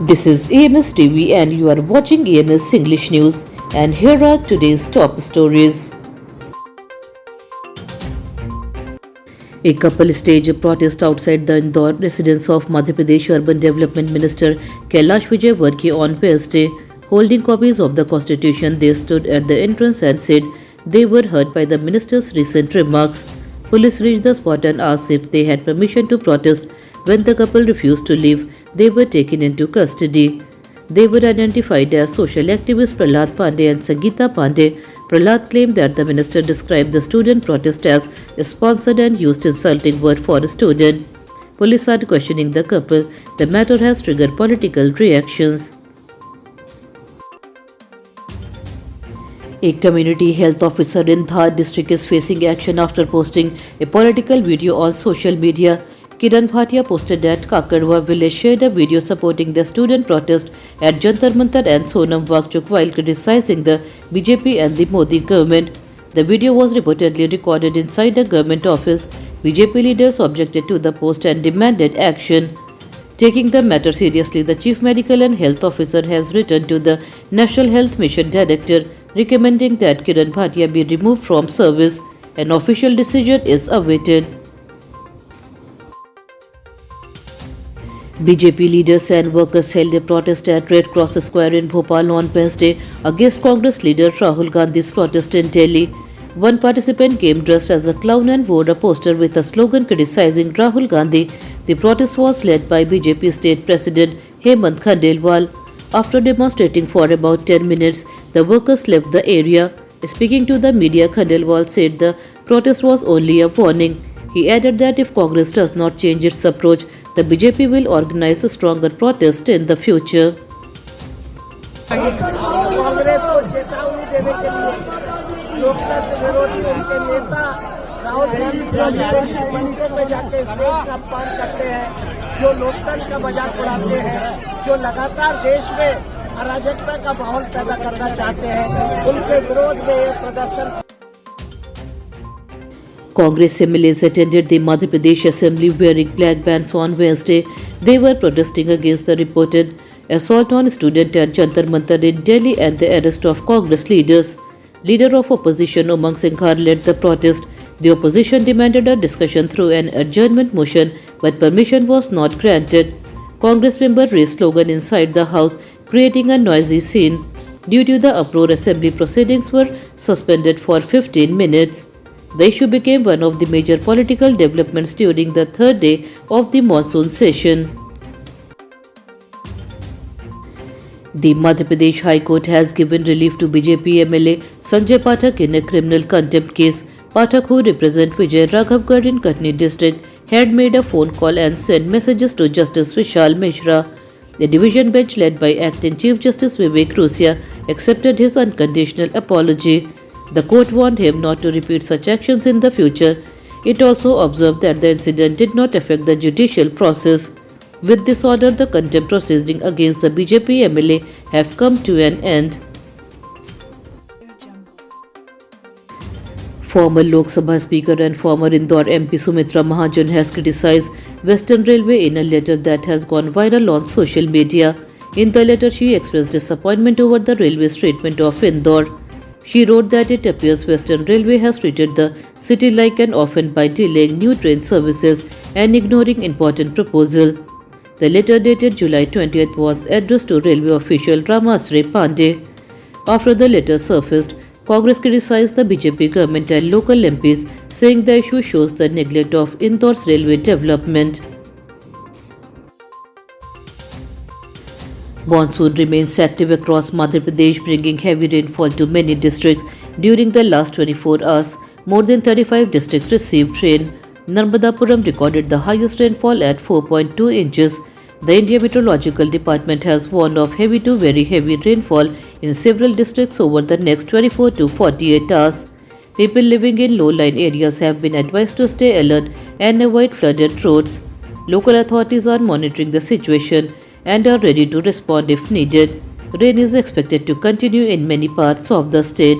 This is AMS TV and you are watching AMS English News, and here are today's top stories. A couple staged a protest outside the Indore residence of Madhya Pradesh Urban Development Minister Kailash Vijaywargiya on Wednesday. Holding copies of the constitution, they stood at the entrance and said they were hurt by the minister's recent remarks. Police reached the spot and asked if they had permission to protest. When the couple refused to leave, they were taken into custody. They were identified as social activists Prahlad Pandey and Sangeeta Pandey. Prahlad claimed that the minister described the student protest as sponsored and used insulting words for a student. Police are questioning the couple. The matter has triggered political reactions. A community health officer in Dhar district is facing action after posting a political video on social media. Kiran Bhatia posted that Kakarwa village shared a video supporting the student protest at Jantar Mantar and Sonam Wangchuk while criticizing the BJP and the Modi government. The video was reportedly recorded inside the government office. BJP leaders objected to the post and demanded action. Taking the matter seriously, the Chief Medical and Health Officer has written to the National Health Mission Director recommending that Kiran Bhatia be removed from service. An official decision is awaited. BJP leaders and workers held a protest at Red Cross Square in Bhopal on Wednesday against Congress leader Rahul Gandhi's protest in Delhi. One participant came dressed as a clown and wore a poster with a slogan criticizing Rahul Gandhi. The protest was led by BJP State President Hemant Khandelwal. After demonstrating for about 10 minutes, the workers left the area. Speaking to the media, Khandelwal said the protest was only a warning. He added that if Congress does not change its approach, the BJP will organize a stronger protest in the future. Congress को चेतावनी देने के लिए लोकतंत्र विरोधी उनके नेता राहुल गांधी मंदिर में जाके देश का अपमान करते हैं, जो लोकतंत्र का मजाक उड़ाते हैं, जो लगातार देश में अराजकता का माहौल पैदा करना चाहते हैं, उनके विरोध में ये प्रदर्शन. Congress MLAs attended the Madhya Pradesh Assembly wearing black bands on Wednesday. They were protesting against the reported assault on students at Jantar Mantar in Delhi and the arrest of Congress leaders. Leader of opposition Umang Singhar led the protest. The opposition demanded a discussion through an adjournment motion, but permission was not granted. Congress members raised slogan inside the house, creating a noisy scene. Due to the uproar, assembly proceedings were suspended for 15 minutes. The issue became one of the major political developments during the third day of the monsoon session. The Madhya Pradesh High Court has given relief to BJP MLA Sanjay Pathak in a criminal contempt case. Pathak, who represents Vijay Raghavgarh in Katni district, had made a phone call and sent messages to Justice Vishal Mishra. The division bench led by Acting Chief Justice Vivek Rusia accepted his unconditional apology. The court warned him not to repeat such actions in the future. It also observed that the incident did not affect the judicial process. With this order, the contempt proceedings against the BJP MLA have come to an end. Former Lok Sabha Speaker and former Indore MP Sumitra Mahajan has criticized Western Railway in a letter that has gone viral on social media. In the letter, she expressed disappointment over the railway's treatment of Indore. She wrote that it appears Western Railway has treated the city like an orphan by delaying new train services and ignoring important proposals. The letter dated July 20th was addressed to railway official Ramasray Pandey. After the letter surfaced, Congress criticized the BJP government and local MPs, saying the issue shows the neglect of Indore's railway development. Monsoon remains active across Madhya Pradesh, bringing heavy rainfall to many districts. During the last 24 hours, more than 35 districts received rain. Narmadapuram recorded the highest rainfall at 4.2 inches. The India Meteorological Department has warned of heavy to very heavy rainfall in several districts over the next 24 to 48 hours. People living in low-lying areas have been advised to stay alert and avoid flooded roads. Local authorities are monitoring the situation and are ready to respond if needed. Rain is expected to continue in many parts of the state.